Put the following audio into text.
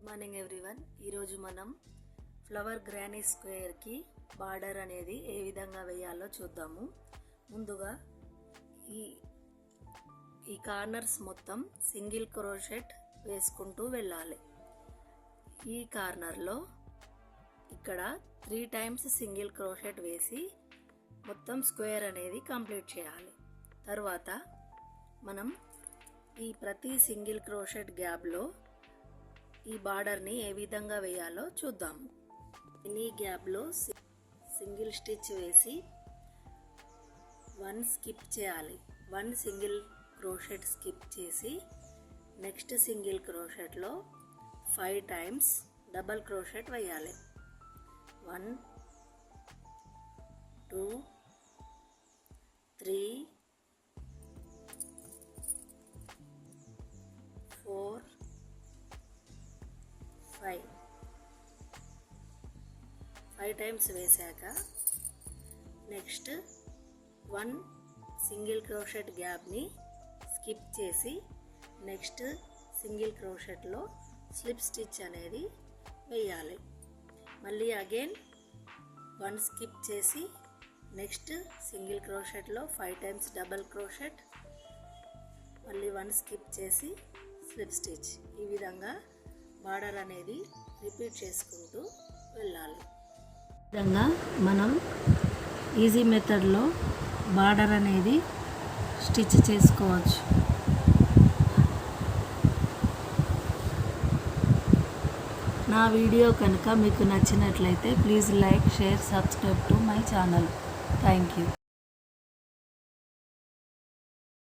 Morning everyone. ఈరోజు మనం flower granny స్క్వేర్కి border అనేది ఏ విధంగా వేయాలో చూద్దాము. ముందుగా ఈ కార్నర్స్ మొత్తం సింగిల్ క్రోషెట్ వేసుకుంటూ వెళ్ళాలి. ఈ కార్నర్లో ఇక్కడ 3 టైమ్స్ సింగిల్ క్రోషెట్ వేసి మొత్తం స్క్వేర్ అనేది కంప్లీట్ చేయాలి. తర్వాత మనం ఈ ప్రతి సింగిల్ క్రోషెట్ గ్యాప్లో ఈ బార్డర్ని ఏ విధంగా వేయాలో చూద్దాము. ఈ గ్యాప్లో సింగిల్ స్టిచ్ వేసి 1 స్కిప్ చేయాలి. 1 సింగిల్ క్రోషెట్ స్కిప్ చేసి నెక్స్ట్ సింగిల్ క్రోషెట్లో 5 టైమ్స్ డబల్ క్రోషెట్ వేయాలి. 1 2 3 4 5 టైమ్స్ వేసాక నెక్స్ట్ 1 సింగిల్ క్రోషెట్ గ్యాప్ని స్కిప్ చేసి నెక్స్ట్ సింగిల్ క్రోషెట్లో స్లిప్ స్టిచ్ అనేది వేయాలి. మళ్ళీ అగైన్ 1 స్కిప్ చేసి నెక్స్ట్ సింగిల్ క్రోషెట్లో 5 టైమ్స్ డబల్ క్రోషెట్, మళ్ళీ 1 స్కిప్ చేసి స్లిప్ స్టిచ్. ఈ విధంగా బార్డర్ అనేది రిపీట్ చేసుకుంటూ వెళ్ళాలి. ఈ విధంగా మనం ఈజీ మెథడ్లో బార్డర్ అనేది స్టిచ్ చేసుకోవచ్చు. నా వీడియో కనుక మీకు నచ్చినట్లయితే please like, share, subscribe to my channel. Thank you.